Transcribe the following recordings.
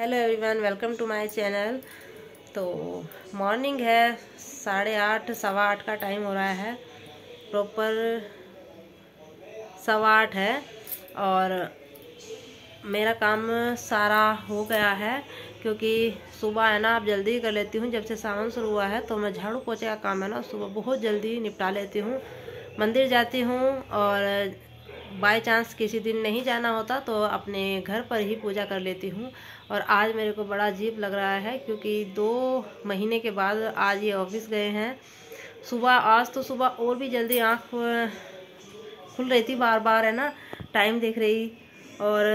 Hello everyone, welcome to my channel. तो morning है, 8:30 8:15 का टाइम हो रहा है। प्रॉपर 8:15 है और मेरा काम सारा हो गया है क्योंकि सुबह है ना, अब जल्दी कर लेती हूँ। जब से सावन शुरू हुआ है तो मैं झाड़ू पोछे का काम है ना सुबह बहुत जल्दी निपटा लेती हूँ। मंदिर जाती हूँ और बाय चांस किसी दिन नहीं जाना होता तो अपने घर पर ही पूजा कर लेती हूँ। और आज मेरे को बड़ा अजीब लग रहा है क्योंकि 2 महीने के बाद आज ये ऑफिस गए हैं। सुबह आज तो सुबह और भी जल्दी आँख खुल रही थी, बार बार है ना टाइम देख रही। और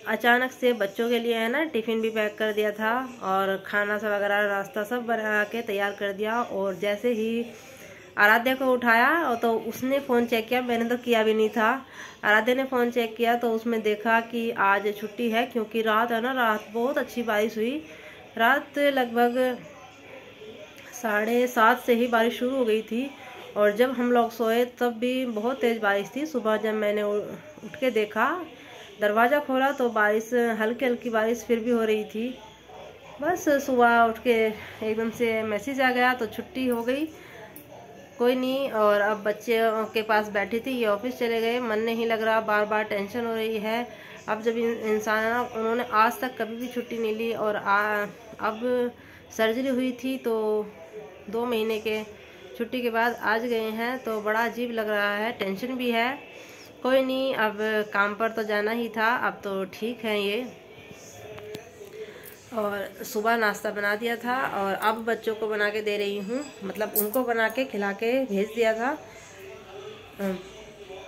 अचानक से बच्चों के लिए है ना टिफ़िन भी पैक कर दिया था और खाना सब वगैरह नाश्ता सब बना के तैयार कर दिया। और जैसे ही आराध्या को उठाया और तो उसने फ़ोन चेक किया, मैंने तो किया भी नहीं था। आराध्या ने फ़ोन चेक किया तो उसमें देखा कि आज छुट्टी है क्योंकि रात है ना, रात बहुत अच्छी बारिश हुई। रात लगभग 7:30 से ही बारिश शुरू हो गई थी और जब हम लोग सोए तब भी बहुत तेज़ बारिश थी। सुबह जब मैंने उठ के देखा, दरवाज़ा खोला तो बारिश, हल्की हल्की बारिश फिर भी हो रही थी। बस सुबह उठ के एकदम से मैसेज आ गया तो छुट्टी हो गई, कोई नहीं। और अब बच्चे के पास बैठी थी, ये ऑफिस चले गए, मन नहीं लग रहा, बार बार टेंशन हो रही है। अब जब इंसान है ना, उन्होंने आज तक कभी भी छुट्टी नहीं ली और अब सर्जरी हुई थी तो 2 महीने के छुट्टी के बाद आज गए हैं तो बड़ा अजीब लग रहा है, टेंशन भी है। कोई नहीं, अब काम पर तो जाना ही था, अब तो ठीक है ये। और सुबह नाश्ता बना दिया था और अब बच्चों को बना के दे रही हूँ, मतलब उनको बना के खिला के भेज दिया था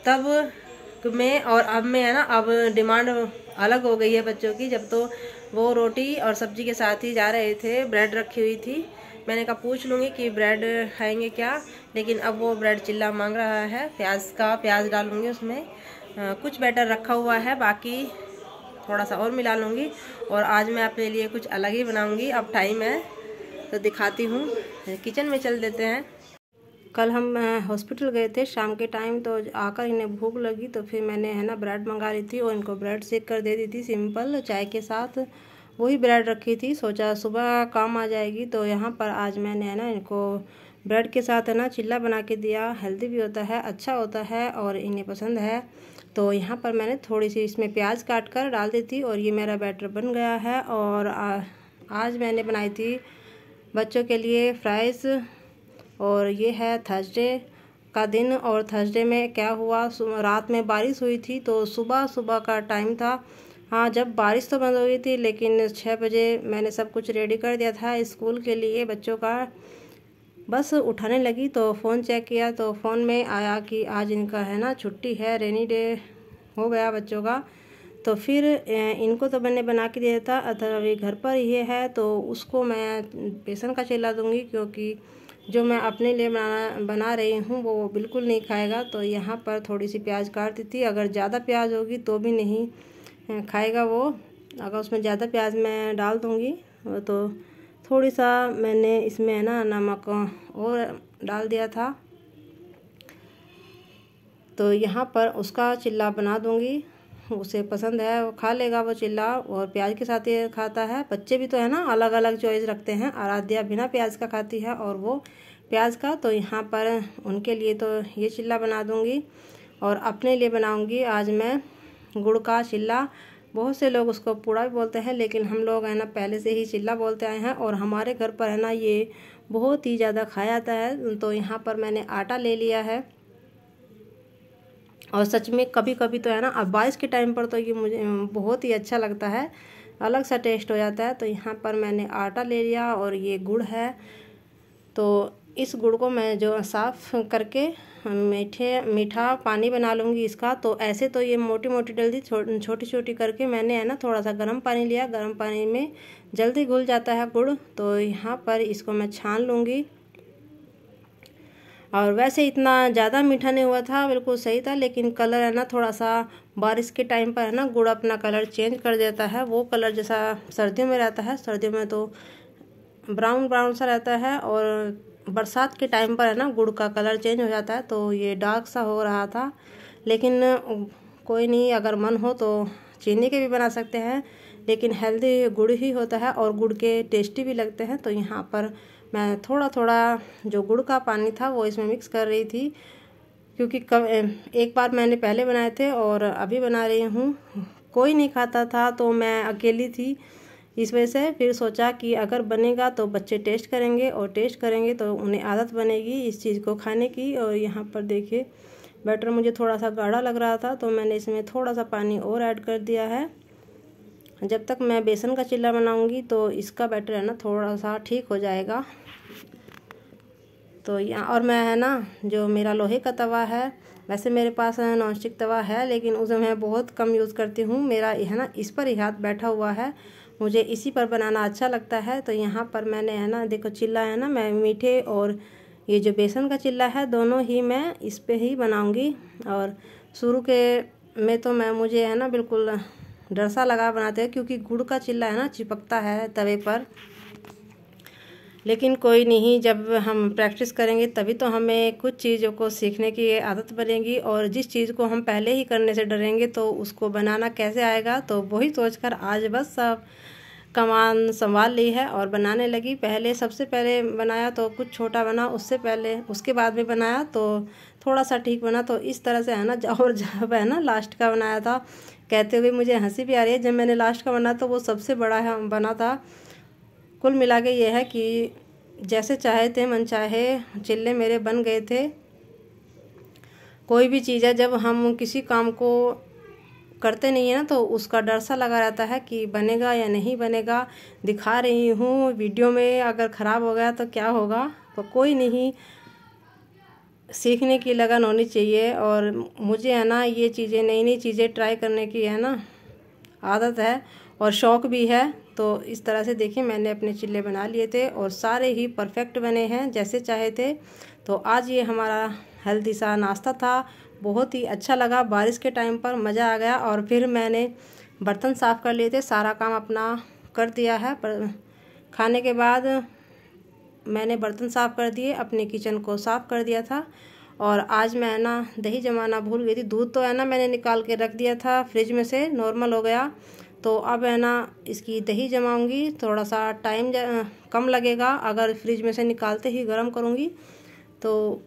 तब मैं। और अब मैं है ना, अब डिमांड अलग हो गई है बच्चों की। जब तो वो रोटी और सब्जी के साथ ही जा रहे थे, ब्रेड रखी हुई थी, मैंने कहा पूछ लूँगी कि ब्रेड खाएंगे क्या, लेकिन अब वो ब्रेड चिल्ला मांग रहा है। प्याज डालूँगी उसमें, कुछ बैटर रखा हुआ है, बाकी थोड़ा सा और मिला लूँगी। और आज मैं अपने लिए कुछ अलग ही बनाऊँगी। अब टाइम है तो दिखाती हूँ, किचन में चल देते हैं। कल हम हॉस्पिटल गए थे शाम के टाइम, तो आकर इन्हें भूख लगी तो फिर मैंने है ना ब्रेड मंगा ली थी और इनको ब्रेड सेक कर दे दी थी सिंपल चाय के साथ। वही ब्रेड रखी थी, सोचा सुबह काम आ जाएगी। तो यहाँ पर आज मैंने है ना इनको ब्रेड के साथ है ना चिल्ला बना के दिया। हेल्दी भी होता है, अच्छा होता है और इन्हें पसंद है। तो यहाँ पर मैंने थोड़ी सी इसमें प्याज काट कर डाल दी थी और ये मेरा बैटर बन गया है। और आज मैंने बनाई थी बच्चों के लिए फ्राइज़। और ये है थर्सडे का दिन और थर्सडे में क्या हुआ, रात में बारिश हुई थी तो सुबह सुबह का टाइम था। हाँ, जब बारिश तो बंद हो गई थी लेकिन 6 बजे मैंने सब कुछ रेडी कर दिया था स्कूल के लिए बच्चों का। बस उठाने लगी तो फ़ोन चेक किया तो फ़ोन में आया कि आज इनका है ना छुट्टी है, रेनी डे हो गया बच्चों का। तो फिर इनको तो मैंने बना के दिया था, अभी घर पर ये है तो उसको मैं बेसन का चिल्ला दूँगी क्योंकि जो मैं अपने लिए बना रही हूँ वो बिल्कुल नहीं खाएगा। तो यहाँ पर थोड़ी सी प्याज काट दी थी, अगर ज़्यादा प्याज होगी तो भी नहीं खाएगा वो। अगर उसमें ज़्यादा प्याज मैं डाल दूँगी तो थोड़ी सा मैंने इसमें है ना नमक और डाल दिया था। तो यहाँ पर उसका चिल्ला बना दूँगी, उसे पसंद है, वो खा लेगा वो चिल्ला और प्याज के साथ ही खाता है। बच्चे भी तो है ना अलग अलग चॉइस रखते हैं, आराध्या बिना प्याज का खाती है और वो प्याज का। तो यहाँ पर उनके लिए तो ये चिल्ला बना दूँगी और अपने लिए बनाऊँगी आज मैं गुड़ का चिल्ला। बहुत से लोग उसको पूड़ा भी बोलते हैं लेकिन हम लोग है ना पहले से ही चिल्ला बोलते आए हैं और हमारे घर पर है ना ये बहुत ही ज़्यादा खाया जाता है। तो यहाँ पर मैंने आटा ले लिया है और सच में कभी कभी तो है ना, अब बारिश के टाइम पर तो ये मुझे बहुत ही अच्छा लगता है, अलग सा टेस्ट हो जाता है। तो यहाँ पर मैंने आटा ले लिया और ये गुड़ है। तो इस गुड़ को मैं जो साफ़ करके मीठा पानी बना लूँगी इसका। तो ऐसे तो ये मोटी मोटी जल्दी छोटी छोटी करके मैंने है ना थोड़ा सा गर्म पानी लिया, गर्म पानी में जल्दी घुल जाता है गुड़। तो यहाँ पर इसको मैं छान लूँगी। और वैसे इतना ज़्यादा मीठा नहीं हुआ था, बिल्कुल सही था, लेकिन कलर है ना थोड़ा सा बारिश के टाइम पर है ना गुड़ अपना कलर चेंज कर देता है। वो कलर जैसा सर्दियों में रहता है, सर्दियों में तो ब्राउन ब्राउन सा रहता है और बरसात के टाइम पर है ना गुड़ का कलर चेंज हो जाता है। तो ये डार्क सा हो रहा था, लेकिन कोई नहीं, अगर मन हो तो चीनी के भी बना सकते हैं। लेकिन हेल्दी गुड़ ही होता है और गुड़ के टेस्टी भी लगते हैं। तो यहाँ पर मैं थोड़ा थोड़ा जो गुड़ का पानी था वो इसमें मिक्स कर रही थी, क्योंकि एक बार मैंने पहले बनाए थे और अभी बना रही हूँ। कोई नहीं खाता था तो मैं अकेली थी, इस वजह से फिर सोचा कि अगर बनेगा तो बच्चे टेस्ट करेंगे और टेस्ट करेंगे तो उन्हें आदत बनेगी इस चीज़ को खाने की। और यहाँ पर देखिए बैटर मुझे थोड़ा सा गाढ़ा लग रहा था तो मैंने इसमें थोड़ा सा पानी और ऐड कर दिया है। जब तक मैं बेसन का चिल्ला बनाऊंगी तो इसका बैटर है ना थोड़ा सा ठीक हो जाएगा। तो यहाँ और मैं है ना जो मेरा लोहे का तवा है, वैसे मेरे पास नॉन स्टिक तवा है लेकिन उसे मैं बहुत कम यूज़ करती हूँ। मेरा है ना इस पर ही हाथ बैठा हुआ है, मुझे इसी पर बनाना अच्छा लगता है। तो यहाँ पर मैंने है ना देखो चिल्ला है ना, मैं मीठे और ये जो बेसन का चिल्ला है दोनों ही मैं इस पे ही बनाऊँगी। और शुरू के में तो मुझे है ना बिल्कुल डर सा लगा बनाते हैं, क्योंकि गुड़ का चिल्ला है ना चिपकता है तवे पर। लेकिन कोई नहीं, जब हम प्रैक्टिस करेंगे तभी तो हमें कुछ चीज़ों को सीखने की आदत बनेगी। और जिस चीज़ को हम पहले ही करने से डरेंगे तो उसको बनाना कैसे आएगा। तो वही सोचकर आज बस सब कमान संभाल ली है और बनाने लगी। पहले सबसे पहले बनाया तो कुछ छोटा बना, उससे पहले उसके बाद में बनाया तो थोड़ा सा ठीक बना। तो इस तरह से है ना, और जब है ना लास्ट का बनाया था, कहते हुए मुझे हंसी भी आ रही है, जब मैंने लास्ट का बना तो वो सबसे बड़ा बना था। कुल मिला के ये है कि जैसे चाहे थे मन चाहे चिल्ले मेरे बन गए थे। कोई भी चीज़ है, जब हम किसी काम को करते नहीं है ना तो उसका डर सा लगा रहता है कि बनेगा या नहीं बनेगा। दिखा रही हूँ वीडियो में, अगर ख़राब हो गया तो क्या होगा। तो कोई नहीं, सीखने की लगन होनी चाहिए। और मुझे है ना ये चीज़ें, नई नई चीज़ें ट्राई करने की है ना आदत है और शौक़ भी है। तो इस तरह से देखिए मैंने अपने चिल्ले बना लिए थे और सारे ही परफेक्ट बने हैं जैसे चाहे थे। तो आज ये हमारा हेल्दी सा नाश्ता था, बहुत ही अच्छा लगा। बारिश के टाइम पर मज़ा आ गया। और फिर मैंने बर्तन साफ़ कर लिए थे, सारा काम अपना कर दिया है। पर खाने के बाद मैंने बर्तन साफ़ कर दिए, अपने किचन को साफ़ कर दिया था। और आज मैं ना दही जमाना भूल गई थी। दूध तो है ना मैंने निकाल के रख दिया था फ्रिज में से, नॉर्मल हो गया। तो अब है ना इसकी दही जमाऊंगी, थोड़ा सा टाइम कम लगेगा। अगर फ्रिज में से निकालते ही गर्म करूंगी तो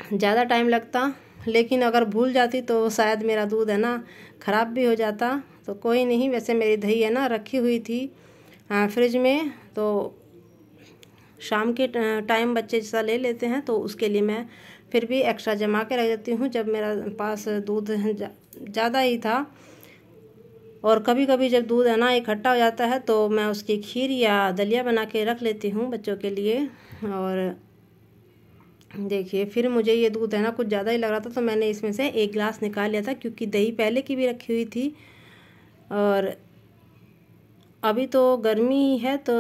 ज़्यादा टाइम लगता, लेकिन अगर भूल जाती तो शायद मेरा दूध है ना ख़राब भी हो जाता। तो कोई नहीं, वैसे मेरी दही है ना रखी हुई थी फ्रिज में। तो शाम के टाइम बच्चे जैसा ले लेते हैं तो उसके लिए मैं फिर भी एक्स्ट्रा जमा के रख देती हूँ, जब मेरा पास दूध ज़्यादा ही था। और कभी कभी जब दूध है ना इकट्ठा हो जाता है तो मैं उसकी खीर या दलिया बना के रख लेती हूँ बच्चों के लिए। और देखिए फिर मुझे ये दूध है ना कुछ ज़्यादा ही लग रहा था तो मैंने इसमें से 1 गिलास निकाल लिया था, क्योंकि दही पहले की भी रखी हुई थी। और अभी तो गर्मी है तो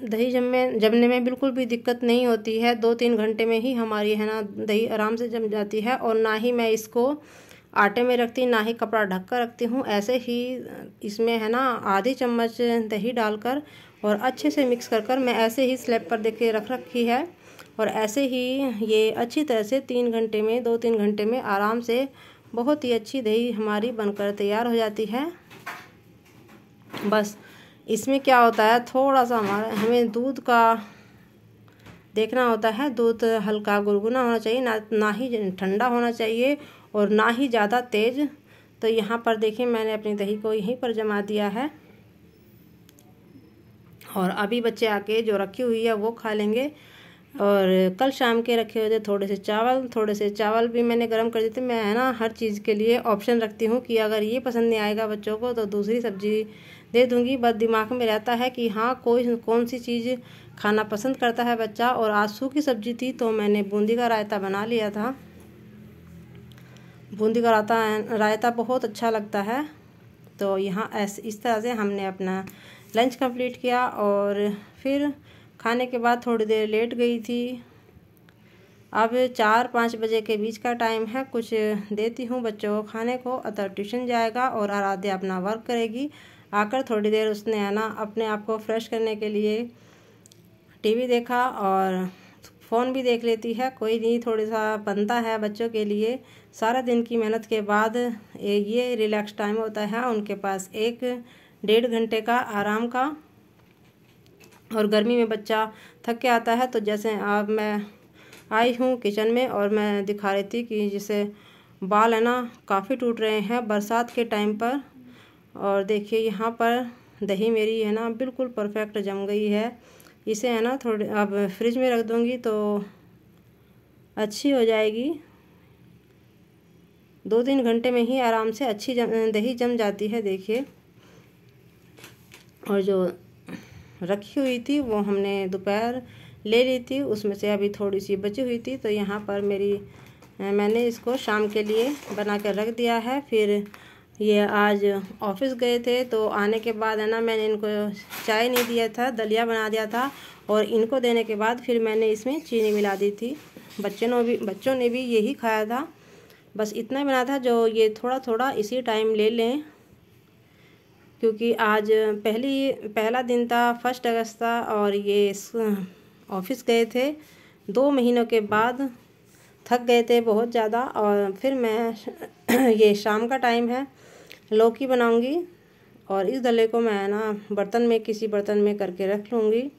दही जमने में बिल्कुल भी दिक्कत नहीं होती है। 2-3 घंटे में ही हमारी है ना दही आराम से जम जाती है। और ना ही मैं इसको आटे में रखती, ना ही कपड़ा ढक कर रखती हूँ। ऐसे ही इसमें है ना आधी चम्मच दही डालकर और अच्छे से मिक्स कर मैं ऐसे ही स्लैब पर देके रख रखी है। और ऐसे ही ये अच्छी तरह से 2-3 घंटे में आराम से बहुत ही अच्छी दही हमारी बनकर तैयार हो जाती है। बस इसमें क्या होता है, थोड़ा सा हमें दूध का देखना होता है। दूध हल्का गुनगुना होना चाहिए, ना ही ठंडा होना चाहिए और ना ही ज़्यादा तेज़। तो यहाँ पर देखिए मैंने अपनी दही को यहीं पर जमा दिया है। और अभी बच्चे आके जो रखी हुई है वो खा लेंगे। और कल शाम के रखे हुए थे थोड़े से चावल भी मैंने गर्म कर दिए थे। मैं है ना हर चीज़ के लिए ऑप्शन रखती हूँ कि अगर ये पसंद नहीं आएगा बच्चों को तो दूसरी सब्जी दे दूँगी। बस दिमाग में रहता है कि हाँ कौन सी चीज़ खाना पसंद करता है बच्चा। और आज सूखी सब्जी थी तो मैंने बूंदी का रायता बना लिया था। बूंदी का रायता बहुत अच्छा लगता है। तो यहाँ इस तरह से हमने अपना लंच कंप्लीट किया। और फिर खाने के बाद थोड़ी देर लेट गई थी। अब 4-5 बजे के बीच का टाइम है, कुछ देती हूँ बच्चों को खाने को। अतः ट्यूशन जाएगा और आराध्या अपना वर्क करेगी। आकर थोड़ी देर उसने है ना अपने आप को फ्रेश करने के लिए टीवी देखा और फ़ोन भी देख लेती है। कोई नहीं, थोड़ा सा बनता है बच्चों के लिए। सारा दिन की मेहनत के बाद ये रिलैक्स टाइम होता है उनके पास। एक 1.5 घंटे का आराम का। और गर्मी में बच्चा थक के आता है, तो जैसे अब मैं आई हूँ किचन में और मैं दिखा रही थी कि जैसे बाल है ना काफ़ी टूट रहे हैं बरसात के टाइम पर। और देखिए यहाँ पर दही मेरी है ना बिल्कुल परफेक्ट जम गई है। इसे है ना थोड़ी अब फ्रिज में रख दूँगी तो अच्छी हो जाएगी। 2-3 घंटे में ही आराम से अच्छी दही जम जाती है। देखिए, और जो रखी हुई थी वो हमने दोपहर ले ली थी, उसमें से अभी थोड़ी सी बची हुई थी, तो यहाँ पर मैंने इसको शाम के लिए बना कर रख दिया है। फिर ये आज ऑफिस गए थे तो आने के बाद है ना मैंने इनको चाय नहीं दिया था, दलिया बना दिया था, और इनको देने के बाद फिर मैंने इसमें चीनी मिला दी थी। बच्चों ने भी यही खाया था। बस इतना ही बना था, जो ये थोड़ा थोड़ा इसी टाइम ले लें, क्योंकि आज पहला दिन था, 1 अगस्त था, और ये ऑफिस गए थे 2 महीनों के बाद, थक गए थे बहुत ज़्यादा। और फिर मैं ये शाम का टाइम है, लौकी बनाऊंगी और इस दले को मैं ना किसी बर्तन में करके रख लूँगी।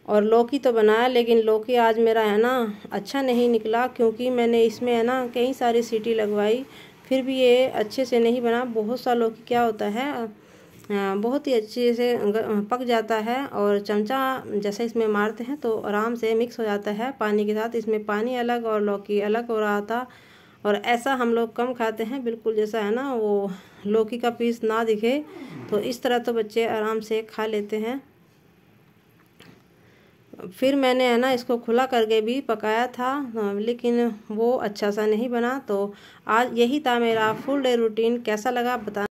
और लौकी तो बनाया, लेकिन लौकी आज मेरा है ना अच्छा नहीं निकला, क्योंकि मैंने इसमें है ना कई सारी सीटी लगवाई, फिर भी ये अच्छे से नहीं बना। बहुत सा लौकी क्या होता है बहुत ही अच्छे से पक जाता है, और चमचा जैसे इसमें मारते हैं तो आराम से मिक्स हो जाता है पानी के साथ। इसमें पानी अलग और लौकी अलग हो रहा था, और ऐसा हम लोग कम खाते हैं, बिल्कुल जैसा है ना वो लौकी का पीस ना दिखे, तो इस तरह तो बच्चे आराम से खा लेते हैं। फिर मैंने है ना इसको खुला करके भी पकाया था, लेकिन वो अच्छा सा नहीं बना। तो आज यही था मेरा फुल डे रूटीन। कैसा लगा बता।